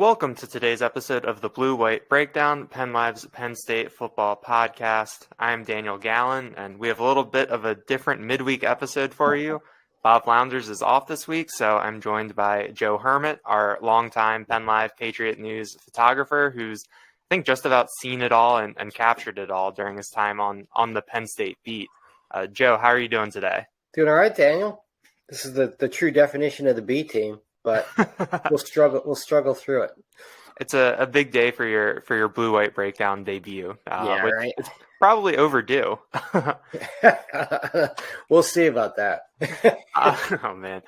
Welcome to today's episode of the Blue White Breakdown, PennLive's Penn State football podcast. I'm Daniel Gallen, and we have a little bit of a different midweek episode for you. Bob Flounders is off this week, so I'm joined by Joe Hermitt, our longtime PennLive Patriot News photographer, who's I think just about seen it all and captured it all during his time on the Penn State beat. Joe, how are you doing today? Doing all right, Daniel. This is the true definition of the B team, but we'll struggle through it. It's a big day for your Blue White Breakdown debut. Right. It's probably overdue. We'll see about that. Oh man!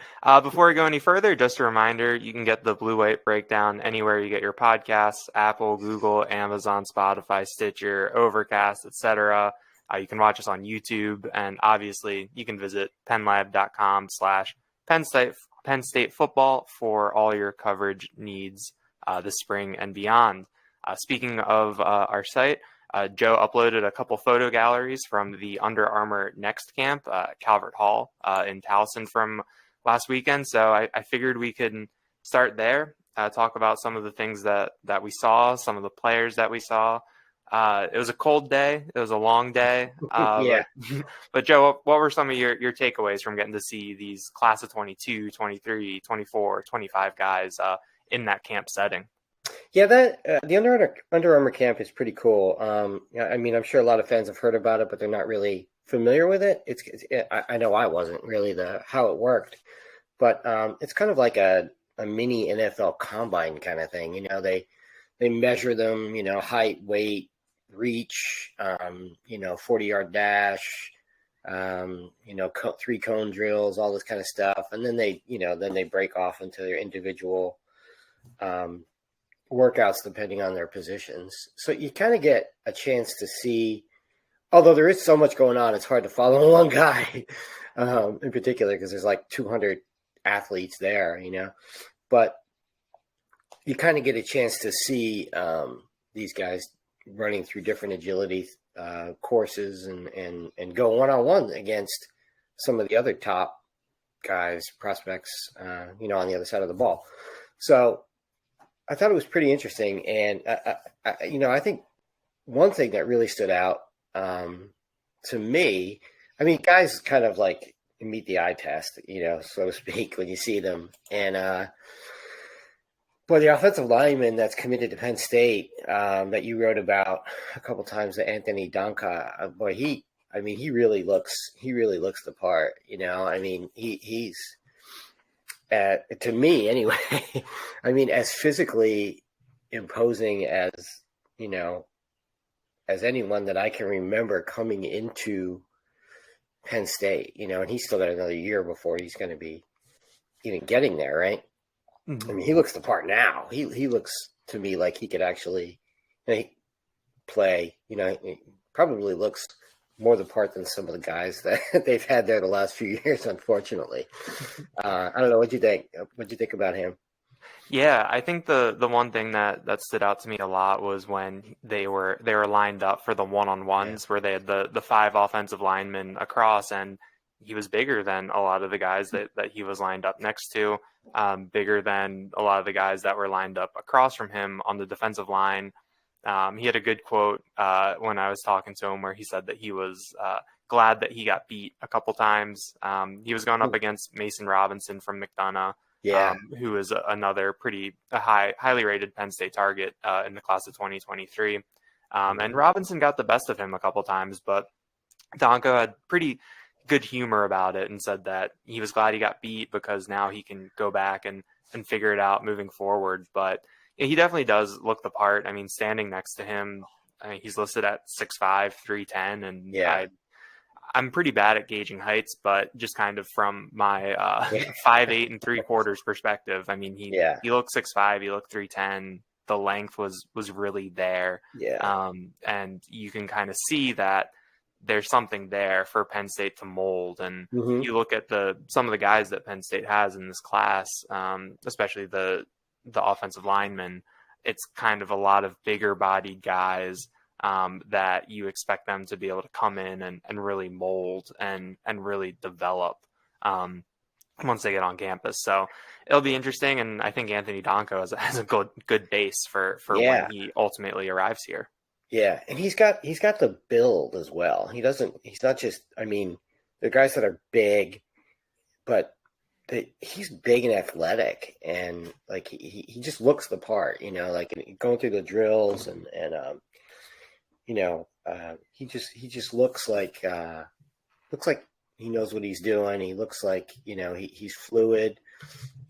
Before we go any further, just a reminder: you can get the Blue White Breakdown anywhere you get your podcasts: Apple, Google, Amazon, Spotify, Stitcher, Overcast, etc. You can watch us on YouTube, and obviously, you can visit PennLive.com/Penn State football for all your coverage needs this spring and beyond. Speaking of our site, Joe uploaded a couple photo galleries from the Under Armour Next camp at Calvert Hall in Towson from last weekend. So I figured we could start there, talk about some of the things that we saw, some of the players that we saw. It was a cold day. It was a long day. Yeah. But Joe, what were some of your takeaways from getting to see these class of 22, 23, 24, 25 guys in that camp setting? Yeah, the Under Armour camp is pretty cool. I mean, I'm sure a lot of fans have heard about it, but they're not really familiar with it. I know I wasn't really how it worked, but it's kind of like a mini NFL combine kind of thing. You know, they measure them, height, weight, reach, 40-yard dash, 3-cone drills, all this kind of stuff. And then they break off into their individual workouts depending on their positions. So you kind of get a chance to see, although there is so much going on, it's hard to follow one guy in particular because there's like 200 athletes there, but you kind of get a chance to see these guys running through different agility courses and go one-on-one against some of the other top guys, prospects, on the other side of the ball. So I thought it was pretty interesting. And, I think one thing that really stood out to me, I mean, guys kind of like meet the eye test, so to speak, when you see them. And, boy, the offensive lineman that's committed to Penn State that you wrote about a couple times, the Anthony Donka, boy, he really looks the part. I mean, he's to me anyway. I mean, as physically imposing as as anyone that I can remember coming into Penn State. And he's still got another year before he's going to be even getting there, right? Mm-hmm. I mean, he looks the part now. He looks to me like he could actually play. He probably looks more the part than some of the guys that they've had there the last few years, unfortunately. I don't know. What'd you think? What'd you think about him? Yeah, I think the one thing that stood out to me a lot was when they were lined up for the one-on-ones where they had the 5 offensive linemen across, and he was bigger than a lot of the guys that he was lined up next to, bigger than a lot of the guys that were lined up across from him on the defensive line. He had a good quote when I was talking to him where he said that he was glad that he got beat a couple times. He was going up against Mason Robinson from McDonough, who is another highly rated Penn State target in the class of 2023. And Robinson got the best of him a couple times, but Donko had pretty good humor about it and said that he was glad he got beat because now he can go back and figure it out moving forward. But he definitely does look the part. I mean, standing next to him, he's listed at 6'5", 310, and I'm pretty bad at gauging heights, but just kind of from my 5'8" 3/4 perspective, I mean, he looked 6'5", he looked 310. The length was really there, and you can kind of see that there's something there for Penn State to mold. And you look at some of the guys that Penn State has in this class, especially the offensive linemen, it's kind of a lot of bigger bodied guys that you expect them to be able to come in and really mold and really develop. once they get on campus. So it'll be interesting, and I think Anthony Donko has a good base for when Yeah. he ultimately arrives here. Yeah, and he's got the build as well. He's not just, I mean, the guys that are big, but he's big and athletic, and like he just looks the part, like going through the drills and he just looks like he knows what he's doing. He looks like, he's fluid.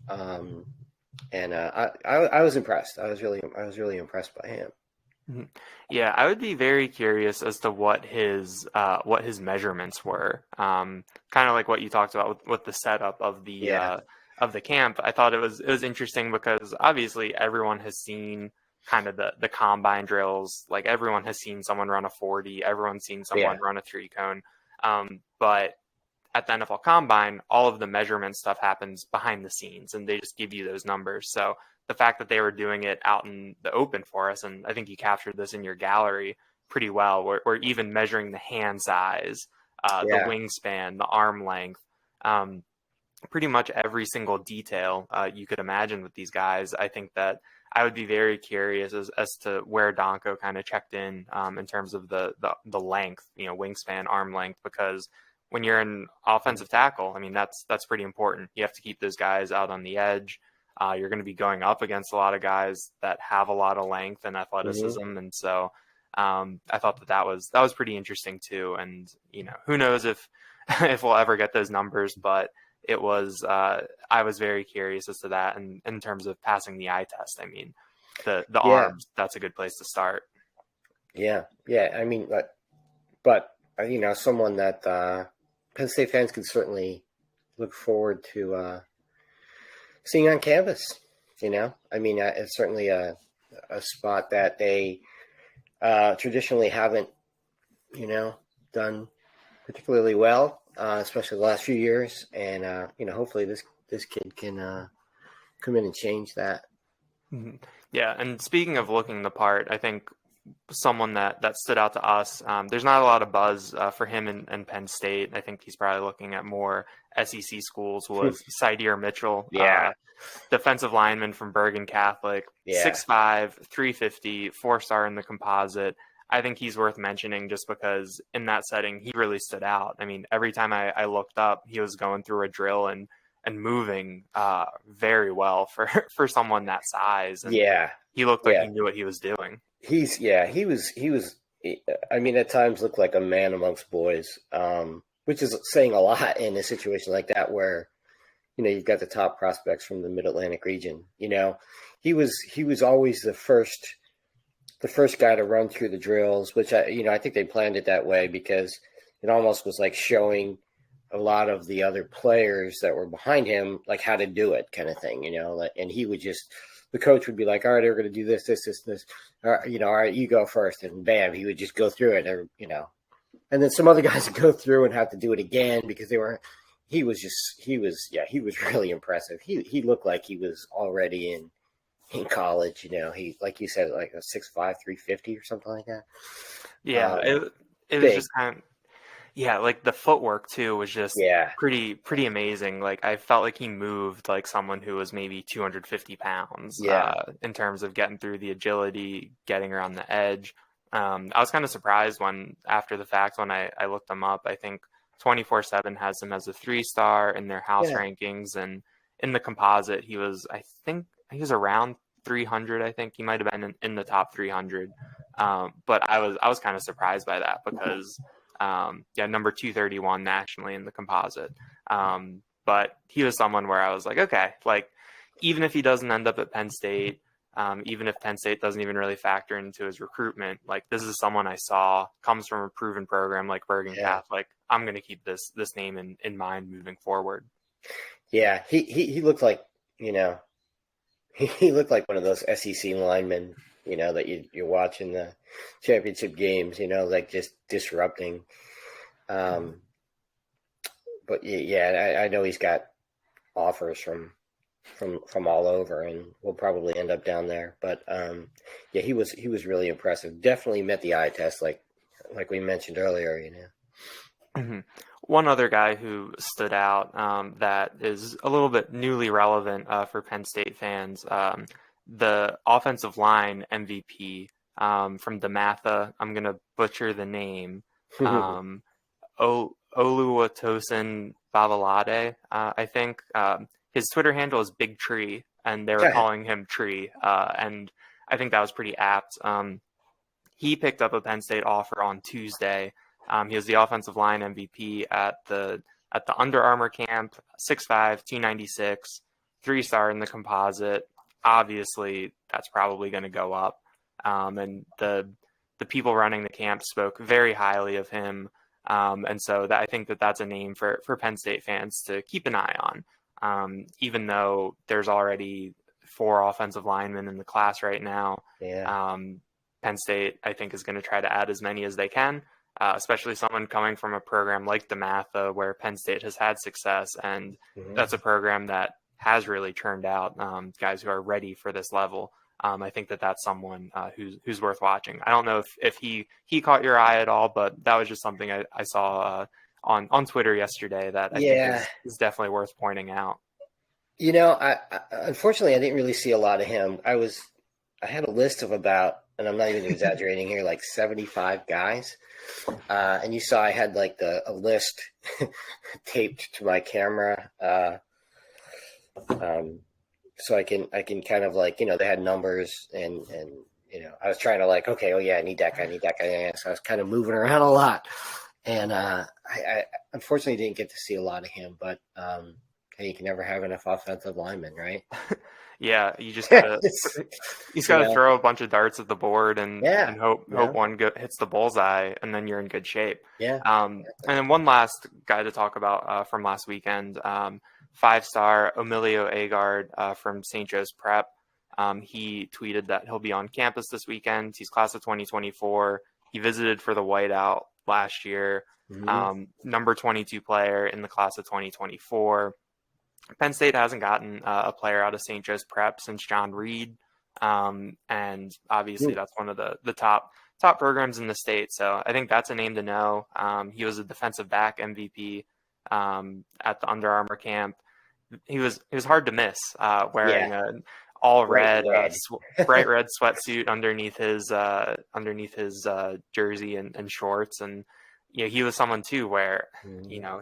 And I was impressed. I was really impressed by him. Yeah, I would be very curious as to what his measurements were. Kind of like what you talked about with the setup of the camp. I thought it was interesting because obviously everyone has seen kind of the combine drills. Like everyone has seen someone run a 40, everyone's seen someone run a 3-cone. But at the NFL Combine, all of the measurement stuff happens behind the scenes, and they just give you those numbers. So the fact that they were doing it out in the open for us, and I think you captured this in your gallery pretty well, we're even measuring the hand size, the wingspan, the arm length, pretty much every single detail you could imagine with these guys. I think that I would be very curious as to where Donko kind of checked in terms of the length, wingspan, arm length, because when you're an offensive tackle, I mean, that's pretty important. You have to keep those guys out on the edge. You're going to be going up against a lot of guys that have a lot of length and athleticism. Mm-hmm. And so I thought that was pretty interesting too. And, who knows if we'll ever get those numbers, but it was, I was very curious as to that. And in terms of passing the eye test, I mean, the arms, that's a good place to start. Yeah. Yeah. I mean, but someone that Penn State fans can certainly look forward to seeing on campus. I mean, it's certainly a spot that they traditionally haven't, done particularly well, especially the last few years. And hopefully this kid can come in and change that. Mm-hmm. Yeah, and speaking of looking the part, I think someone that stood out to us. There's not a lot of buzz for him in Penn State. I think he's probably looking at more SEC schools. Was Sydir Mitchell, defensive lineman from Bergen Catholic, 6'5", 350, 4-star in the composite. I think he's worth mentioning just because in that setting he really stood out. I mean, every time I looked up, he was going through a drill and moving very well for someone that size. And he looked like he knew what he was doing. He was, I mean, at times looked like a man amongst boys, which is saying a lot in a situation like that where, you've got the top prospects from the Mid-Atlantic region. He was always the first guy to run through the drills, which I think they planned it that way because it almost was like showing a lot of the other players that were behind him, like how to do it kind of thing, and he would just, the coach would be like, all right, we're going to do this. All right, you go first. And bam, he would just go through it, and then some other guys would go through and have to do it again because he was really impressive. He looked like he was already in college, he, like you said, like a 6'5", 350 or something like that. Yeah. It was just kind of, like the footwork too was just pretty amazing. Like I felt like he moved like someone who was maybe 250 pounds in terms of getting through the agility, getting around the edge. I was kind of surprised after the fact when I looked him up. I think 24/7 has him as a 3-star in their house rankings, and in the composite he was around 300. I think he might have been in the top 300. But I was kind of surprised by that because number 231 nationally in the composite. But he was someone where I was like, okay, like even if he doesn't end up at Penn State, even if Penn State doesn't even really factor into his recruitment, like this is someone I saw comes from a proven program like Bergen Catholic. I'm going to keep this name in mind moving forward. Yeah, he looked like, he looked like one of those SEC linemen, that you're watching the championship games, like just disrupting. But I know he's got offers from all over, and we'll probably end up down there. But he was really impressive. Definitely met the eye test, like we mentioned earlier. Mhm. One other guy who stood out that is a little bit newly relevant for Penn State fans, the offensive line MVP from DeMatha. I'm going to butcher the name. Um, Oluwatosin Babalade, I think. His Twitter handle is Big Tree, and they were calling him Tree. And I think that was pretty apt. He picked up a Penn State offer on Tuesday. He was the offensive line MVP at the Under Armour camp, 6'5", 296, 3-star in the composite. Obviously, that's probably going to go up. And the people running the camp spoke very highly of him. And so I think that's a name for Penn State fans to keep an eye on. Even though there's already 4 offensive linemen in the class right now. Yeah. Penn State, I think, is going to try to add as many as they can, especially someone coming from a program like DeMatha, where Penn State has had success, and that's a program that has really churned out guys who are ready for this level. I think that's someone who's worth watching. I don't know if he caught your eye at all, but that was just something I saw on Twitter yesterday that I think is definitely worth pointing out. I unfortunately I didn't really see a lot of him. I had a list of about, and I'm not even exaggerating here, like 75 guys. And you saw I had like a list taped to my camera. So I can kind of like, they had numbers and I was trying to like, okay, oh yeah, I need that guy. Yeah. So I was kind of moving around a lot. And I unfortunately didn't get to see a lot of him, but hey, you can never have enough offensive linemen, right? Yeah, you just gotta throw a bunch of darts at the board and hope one hits the bullseye, and then you're in good shape. Yeah. And then one last guy to talk about from last weekend, 5-star Emilio Agard from St. Joe's Prep. He tweeted that he'll be on campus this weekend. He's class of 2024. He visited for the whiteout last year. Number 22 player in the class of 2024. Penn State hasn't gotten a player out of St. Joe's Prep since John Reed, and obviously that's one of the top programs in the state. So I think that's a name to know. He was a defensive back MVP at the Under Armour camp. He was hard to miss, wearing an all red, bright red sweatsuit underneath his jersey and shorts. And he was someone too where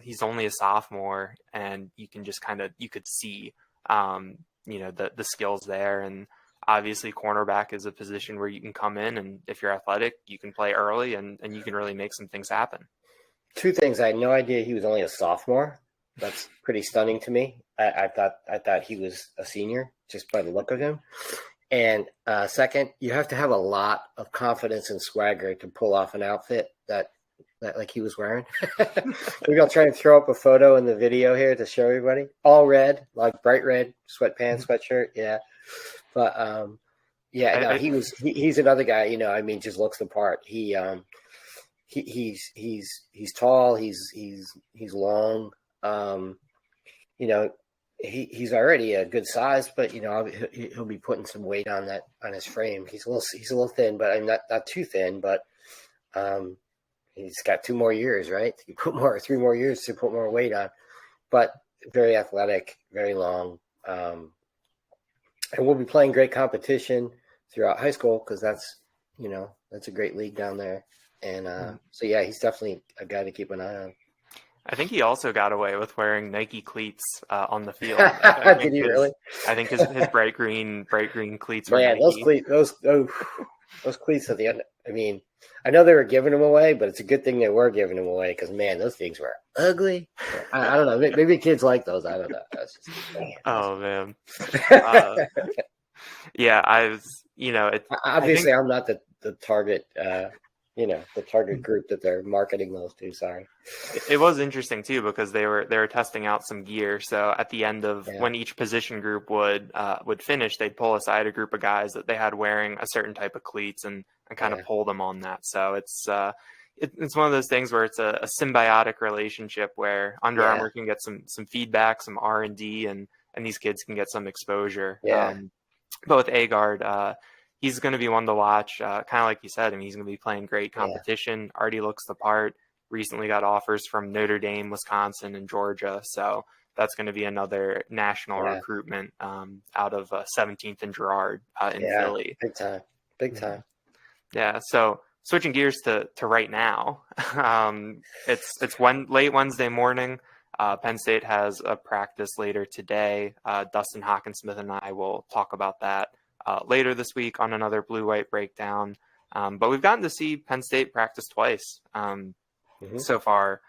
he's only a sophomore, and you can just you could see the skills there. And obviously cornerback is a position where you can come in, and if you're athletic, you can play early and you can really make some things happen. 2 things. I had no idea he was only a sophomore. That's pretty stunning to me. I thought he was a senior just by the look of him. And second, you have to have a lot of confidence and swagger to pull off an outfit that like he was wearing. Maybe I'll try and throw up a photo in the video here to show everybody. All red, like bright red sweatpants, sweatshirt. Yeah. But he's another guy, just looks the part. He's tall, he's long. He's already a good size, but he'll be putting some weight on his frame. He's a little thin, but I'm not too thin, but he's got 2 more years, right? 3 more years to put more weight on, but very athletic, very long. And we'll be playing great competition throughout high school because that's a great league down there. And so, yeah, he's definitely a guy to keep an eye on. I think he also got away with wearing Nike cleats on the field. Did he really? I think his bright green cleats were Man, Nike. those cleats at the end. I mean, I know they were giving them away, but it's a good thing they were giving them away because, man, those things were ugly. I don't know. Maybe kids like those. I don't know. That's just, man. Oh, man. Yeah, I was, obviously I'm not the target, the target group that they're marketing those to. Sorry. It was interesting too because they were testing out some gear. So at the end of when each position group would finish, they'd pull aside a group of guys that they had wearing a certain type of cleats and kind of pull them on that. So it's one of those things where it's a symbiotic relationship where Under Armour can get some feedback, some R&D, and these kids can get some exposure. Yeah. But with Agard, he's going to be one to watch, kind of like you said. I mean, he's going to be playing great competition. Already looks the part. recently got offers from Notre Dame, Wisconsin, and Georgia. So that's going to be another national recruitment out of 17th and Girard in Philly. Big time. Big time. Yeah. So switching gears to right now, it's late Wednesday morning. Penn State has a practice later today. Dustin Hockensmith and I will talk about that later this week on another blue-white breakdown. But we've gotten to see Penn State practice twice so far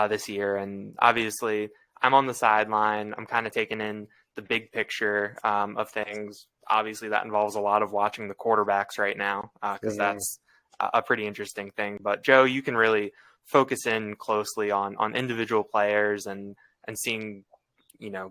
this year. And obviously, I'm on the sideline. I'm kind of taking in the big picture of things. Obviously, that involves a lot of watching the quarterbacks right now because that's a pretty interesting thing. But, Joe, you can really focus in closely on individual players and seeing,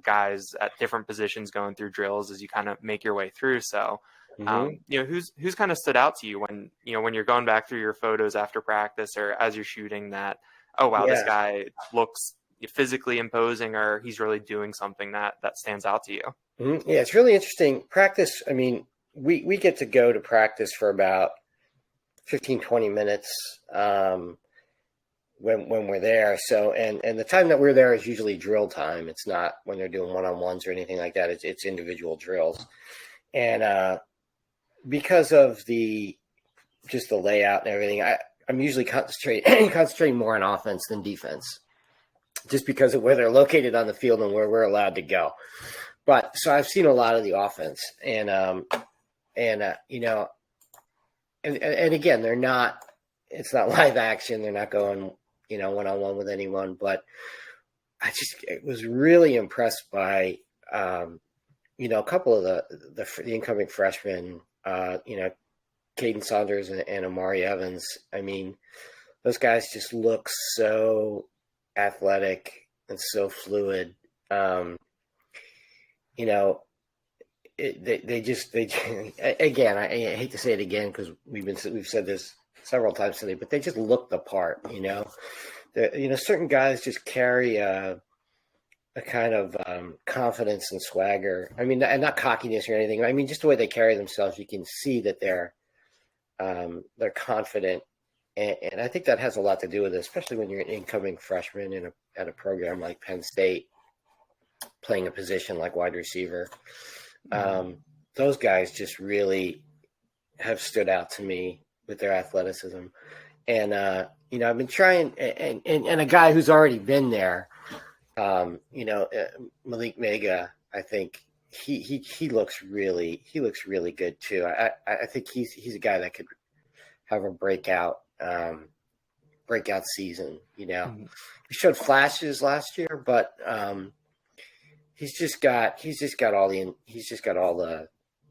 guys at different positions going through drills as you kind of make your way through. So, who's kind of stood out to you when you're going back through your photos after practice or as you're shooting that, oh, wow, this guy looks physically imposing, or he's really doing something that stands out to you? Yeah, it's really interesting. Practice, I mean, we get to go to practice for about 15, 20 minutes when we're there. So, and the time that we're there is usually drill time. It's not when they're doing one-on-ones or anything like that. It's individual drills. And because of just the layout and everything, I'm usually concentrating more on offense than defense, just because of where they're located on the field and where we're allowed to go. But so I've seen a lot of the offense, and again, it's not live action. They're not going, one-on-one with anyone, but I was really impressed by, a couple of the incoming freshmen, Caden Saunders and Amari Evans. I mean, those guys just look so athletic and so fluid. Again, I hate to say it again because we've said this several times today, but they just look the part. Certain guys just carry a kind of confidence and swagger. I mean, and not cockiness or anything. I mean, just the way they carry themselves, you can see that they're confident, and I think that has a lot to do with it, especially when you're an incoming freshman at a program like Penn State, playing a position like wide receiver. Those guys just really have stood out to me with their athleticism. And, I've been trying, and a guy who's already been there, Malik Mega, I think he looks really good too. I think he's a guy that could have a breakout season. He showed flashes last year, but he's just got all the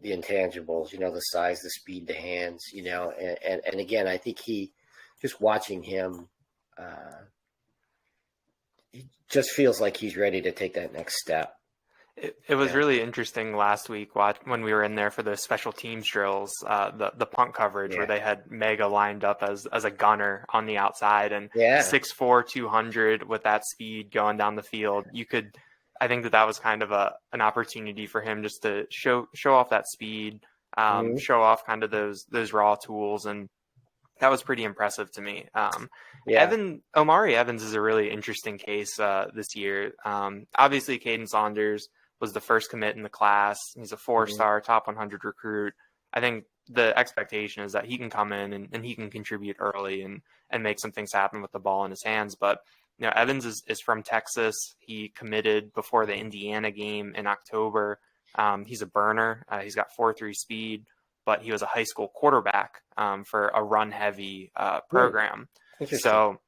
intangibles, the size, the speed, the hands, and again, I think just watching him, he just feels like he's ready to take that next step. It was really interesting last week when we were in there for the special teams drills, the punt coverage where they had Mega lined up as a gunner on the outside, and 6'4", 200 with that speed going down the field. I think that was kind of an opportunity for him just to show off that speed, show off kind of those raw tools, and that was pretty impressive to me. Omari Evans is a really interesting case this year. Obviously, Caden Saunders was the first commit in the class. He's a 4-star, top 100 recruit. I think the expectation is that he can come in and he can contribute early and make some things happen with the ball in his hands. But Evans is from Texas. He committed before the Indiana game in October. He's a burner. He's got 4.3 speed, but he was a high school quarterback for a run-heavy program. So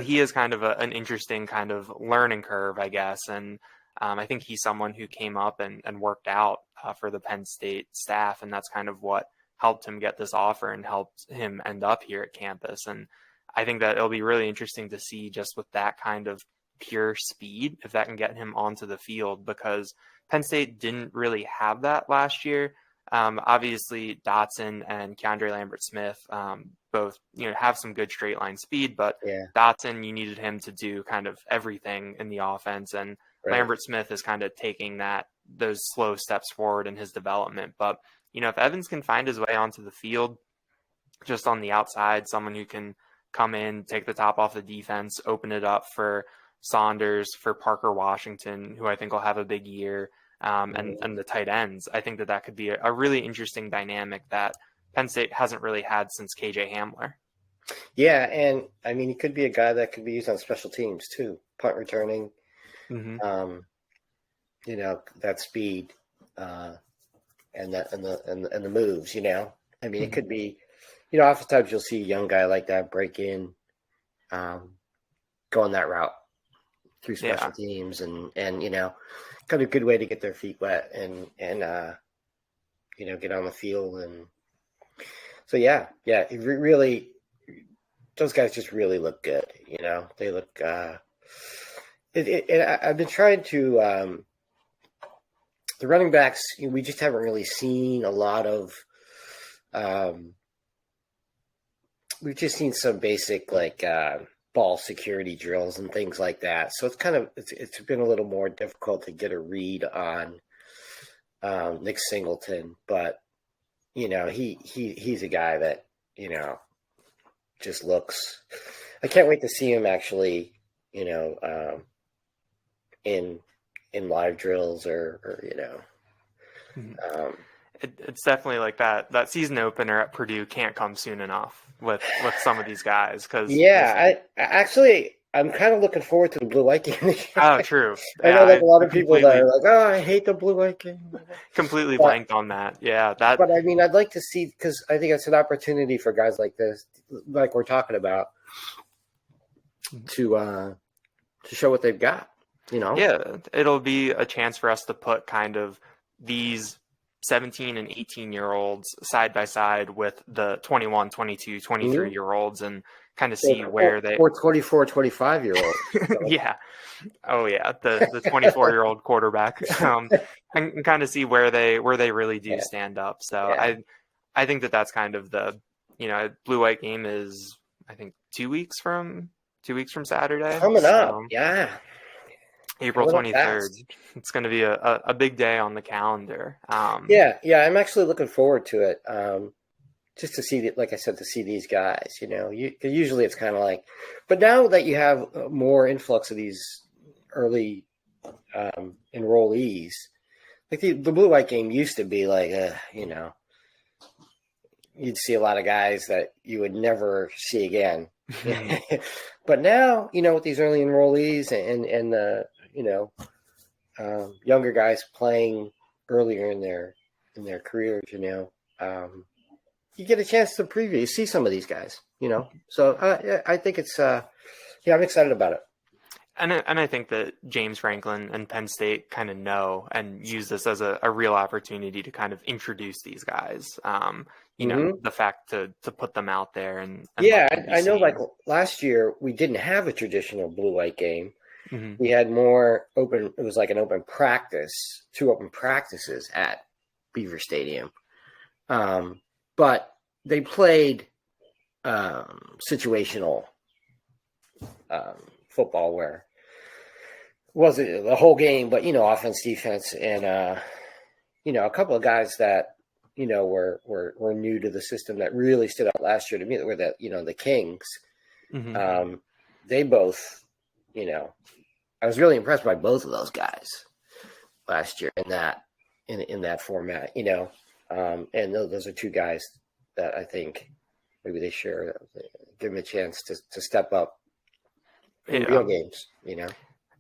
he is kind of an interesting kind of learning curve, I guess. And I think he's someone who came up and worked out for the Penn State staff, and that's kind of what helped him get this offer and helped him end up here at campus. And I think that it'll be really interesting to see just with that kind of pure speed, if that can get him onto the field, because Penn State didn't really have that last year. Obviously, Dotson and Keandre Lambert-Smith both have some good straight line speed, but Dotson, you needed him to do kind of everything in the offense, and Lambert-Smith is kind of taking those slow steps forward in his development. But if Evans can find his way onto the field just on the outside, someone who can come in, take the top off the defense, open it up for Saunders, for Parker Washington, who I think will have a big year, and the tight ends. I think that could be a really interesting dynamic that Penn State hasn't really had since KJ Hamler. Yeah, and I mean, he could be a guy that could be used on special teams too, punt returning. Mm-hmm. That speed and the moves. I mean, it could be. Oftentimes you'll see a young guy like that break in, go on that route through special teams, and kind of a good way to get their feet wet and get on the field. And so it really, those guys just really look good. They look. I've been trying to the running backs. We just haven't really seen a lot of. We've just seen some basic ball security drills and things like that. So it's been a little more difficult to get a read on Nick Singleton, but he's a guy that just looks. I can't wait to see him actually in live drills or. It's definitely like that season opener at Purdue can't come soon enough with some of these guys. Because I'm kind of looking forward to the blue-white game this year. Oh, true. I know a lot of people that are like, oh, I hate the blue-white game. Completely blanked on that. Yeah, that. But I mean, I'd like to see, because I think it's an opportunity for guys like this, like we're talking about, to show what they've got. Yeah, it'll be a chance for us to put kind of these 17 and 18-year-olds side by side with the 21, 22, 23-year-olds and kind of see where they... Or 24, 25-year-olds. Yeah. Oh, yeah. The 24-year-old quarterback. And kind of see where they really do stand up. So I think that's kind of the, blue-white game is, I think, 2 weeks from Saturday. Coming up, yeah. April 23rd. It's going to be a big day on the calendar. I'm actually looking forward to it. Just to see, like I said, to see these guys. Usually it's kind of like, but now that you have more influx of these early enrollees, like the blue-white game used to be like, you'd see a lot of guys that you would never see again. But now, with these early enrollees and the younger guys playing earlier in their careers, you get a chance to see some of these guys, So I think it's I'm excited about it. And I think that James Franklin and Penn State kind of know and use this as a real opportunity to kind of introduce these guys. The fact to put them out there and I know. Like last year, we didn't have a traditional blue-white game. Mm-hmm. We had more open. It was like an open practice, 2 open practices at Beaver Stadium. But they played situational football where it wasn't the whole game, but offense, defense, and a couple of guys that were new to the system that really stood out last year to me were the Kings. Mm-hmm. They both, I was really impressed by both of those guys last year in that format, and those are 2 guys that I think maybe they give them a chance to step up in real games,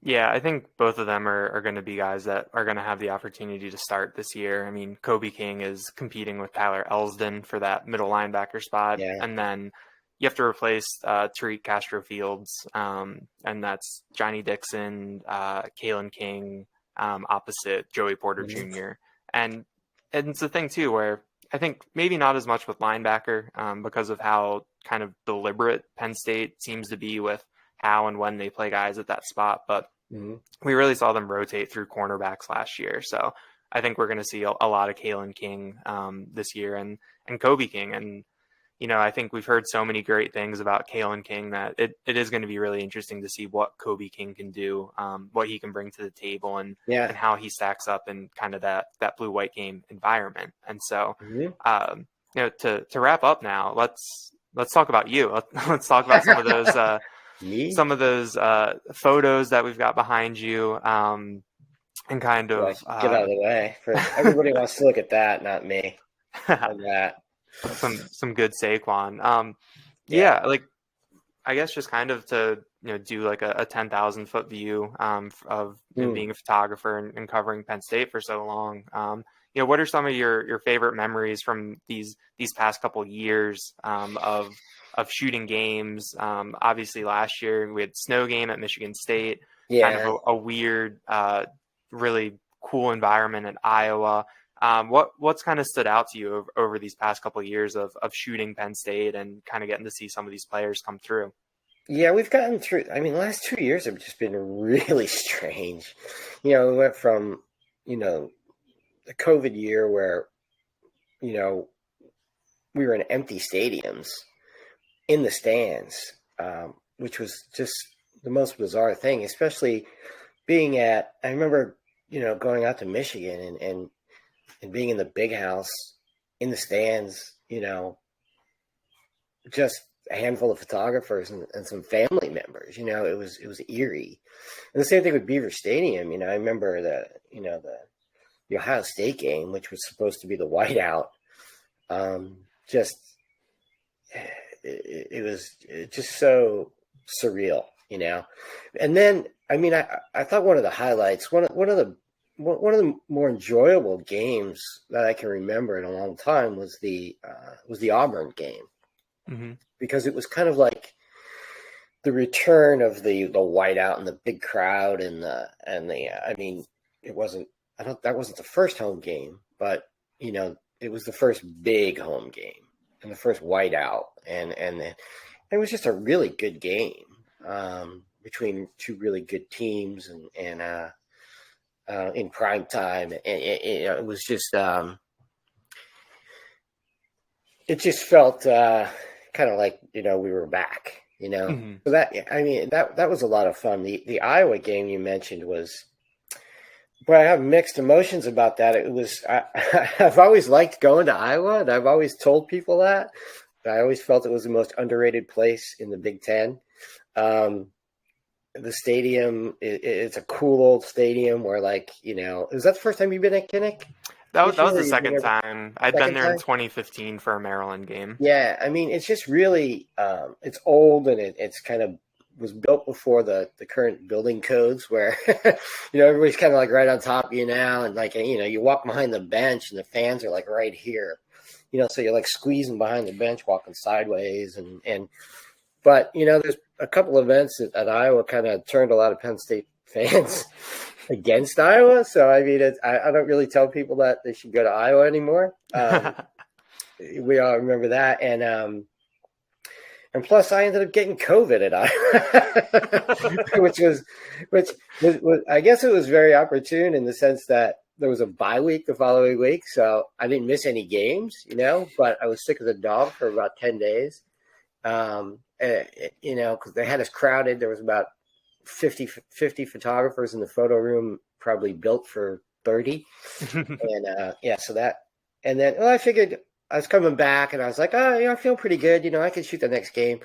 Yeah, I think both of them are going to be guys that are going to have the opportunity to start this year. I mean, Kobe King is competing with Tyler Elsdon for that middle linebacker spot. Yeah. And then you have to replace Tariq Castro-Fields, and that's Johnny Dixon, Kalen King, opposite Joey Porter Jr. And it's a thing, too, where I think maybe not as much with linebacker because of how kind of deliberate Penn State seems to be with how and when they play guys at that spot. But we really saw them rotate through cornerbacks last year. So I think we're going to see a lot of Kalen King this year and Kobe King. And, I think we've heard so many great things about Kalen King that it is going to be really interesting to see what Kobe King can do, what he can bring to the table and how he stacks up in kind of that blue-white game environment. And so, to wrap up now, let's let's talk about you. Let's talk about some of those Me? photos that we've got behind you, and kind of Like, get out of the way. Everybody wants to look at that, not me. And that. some good Saquon. Yeah. Like I guess just kind of to do like a 10,000-foot view of being a photographer and covering Penn State for so long. What are some of your favorite memories from these past couple of years of shooting games? Obviously, last year we had snow game at Michigan State. Yeah. Kind of a weird, really cool environment at Iowa. What's kind of stood out to you over these past couple of years of shooting Penn State and kind of getting to see some of these players come through? Yeah, we've gotten through. I mean, the last 2 years have just been really strange. We went from, the COVID year where, we were in empty stadiums in the stands, which was just the most bizarre thing, especially being I remember, going out to Michigan and being in the big house in the stands, just a handful of photographers and some family members. It was eerie. And the same thing with Beaver Stadium. I remember the Ohio State game, which was supposed to be the whiteout. It was just so surreal, And then, I mean, I thought one of the highlights, one of the more enjoyable games that I can remember in a long time was the Auburn game. Mm-hmm. Because it was kind of like the return of the whiteout and the big crowd and I mean, that wasn't the first home game, but it was the first big home game and the first whiteout, and it was just a really good game between two really good teams and in prime time, and it was just it just felt kind of like we were back, Mm-hmm. So that was a lot of fun. The Iowa game you mentioned was, but I have mixed emotions about that. It was I've always liked going to Iowa, and I've always told people that. I always felt it was the most underrated place in the Big Ten. The stadium, it's a cool old stadium where, was that the first time you've been at Kinnick? That was the second time. I'd been there in 2015 for a Maryland game. Yeah, I mean, it's just really, it's old, and it's kind of was built before the current building codes where, everybody's kind of right on top of you now. And you walk behind the bench and the fans are right here, so you're squeezing behind the bench, walking sideways. But there's a couple events at Iowa kind of turned a lot of Penn State fans against Iowa. So, I mean, I don't really tell people that they should go to Iowa anymore. We all remember that. And plus I ended up getting COVID at Iowa, which was, I guess it was very opportune in the sense that there was a bye week the following week. So I didn't miss any games, but I was sick as a dog for about 10 days. Because they had us crowded. There was about 50 photographers in the photo room, probably built for 30. And so that, and then I figured I was coming back and I was like, I feel pretty good. I can shoot the next game.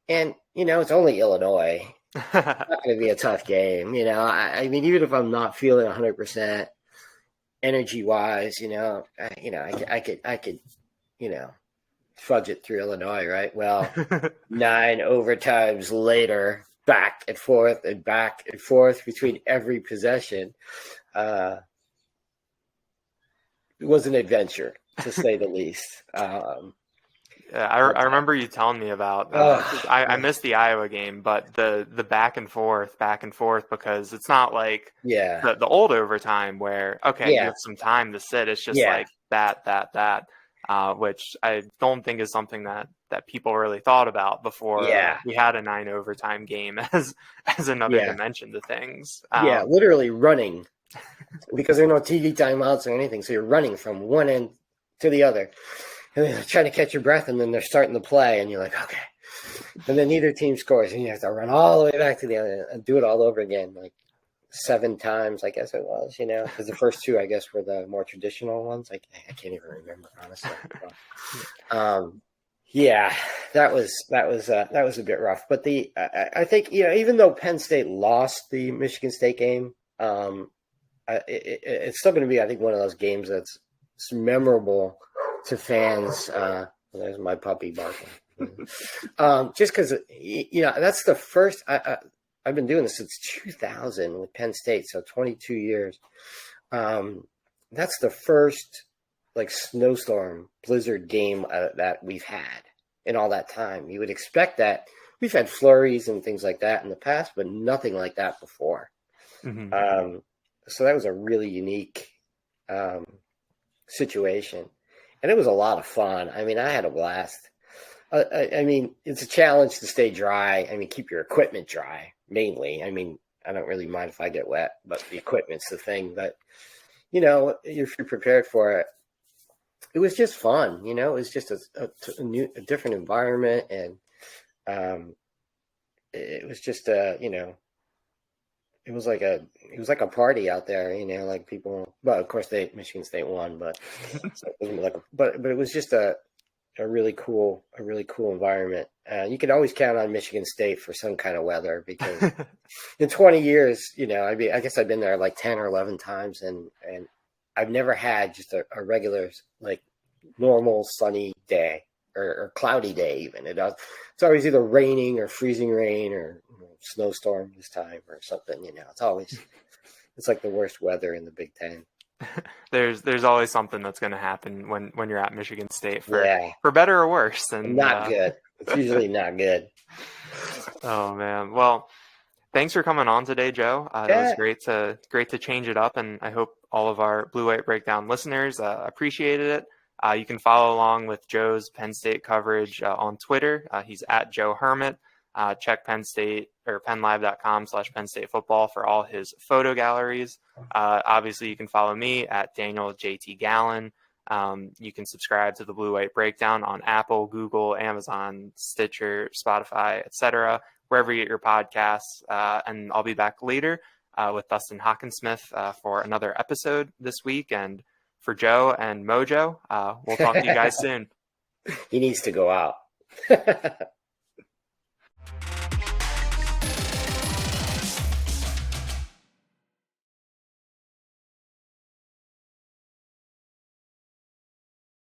And, it's only Illinois. It's not going to be a tough game. I mean, even if I'm not feeling 100% energy wise, I could, fudge it through Illinois, right? Well, 9 overtimes later, back and forth between every possession. It was an adventure, to say the least. I remember you telling me about I missed the Iowa game, but the back and forth because it's not like the old overtime where you have some time to sit. It's just like that, which I don't think is something that people really thought about before we had a 9 overtime game as another dimension to things. Literally running because there are no TV timeouts or anything, so you're running from one end to the other. And they're trying to catch your breath, and then they're starting to play, and you're like, okay. And then neither team scores, and you have to run all the way back to the other and do it all over again, 7 times, I guess it was, because the first 2, I guess, were the more traditional ones. I can't even remember, honestly. Yeah, that was a bit rough. But I think, even though Penn State lost the Michigan State game, it's still going to be, I think, one of those games that's memorable to fans. There's my puppy barking. Just because, that's the first. I've been doing this since 2000 with Penn State, so 22 years. That's the first like snowstorm blizzard game that we've had in all that time. You would expect that. We've had flurries and things like that in the past, but nothing like that before. Mm-hmm. So that was a really unique situation, and it was a lot of fun. I mean, I had a blast. I mean, it's a challenge to stay dry. I mean, keep your equipment dry mainly. I mean, I don't really mind if I get wet, but the equipment's the thing. But if you're prepared for it, it was just fun. It was just a different environment, and it was just it was like a party out there. Like people. Well, of course, Michigan State won, but so it wasn't but it was just a really cool environment. You could always count on Michigan State for some kind of weather, because in 20 years, I guess I've been there like 10 or 11 times, and I've never had just a regular, like, normal sunny day or cloudy day even. It's always either raining or freezing rain or snowstorm this time or something. It's like the worst weather in the Big Ten. There's always something that's going to happen when you're at Michigan State, for better or worse. And not good. It's usually not good. Oh man. Well, thanks for coming on today, Joe. It was great to change it up, and I hope all of our Blue White Breakdown listeners appreciated it. You can follow along with Joe's Penn State coverage on Twitter. He's at Joe Hermitt. Check Penn State or PennLive.com/Penn State football for all his photo galleries. Obviously, you can follow me at Daniel JT Gallen. You can subscribe to the Blue White Breakdown on Apple, Google, Amazon, Stitcher, Spotify, etc., wherever you get your podcasts. And I'll be back later with Dustin Hockensmith for another episode this week. And for Joe and Mojo, we'll talk to you guys soon. He needs to go out.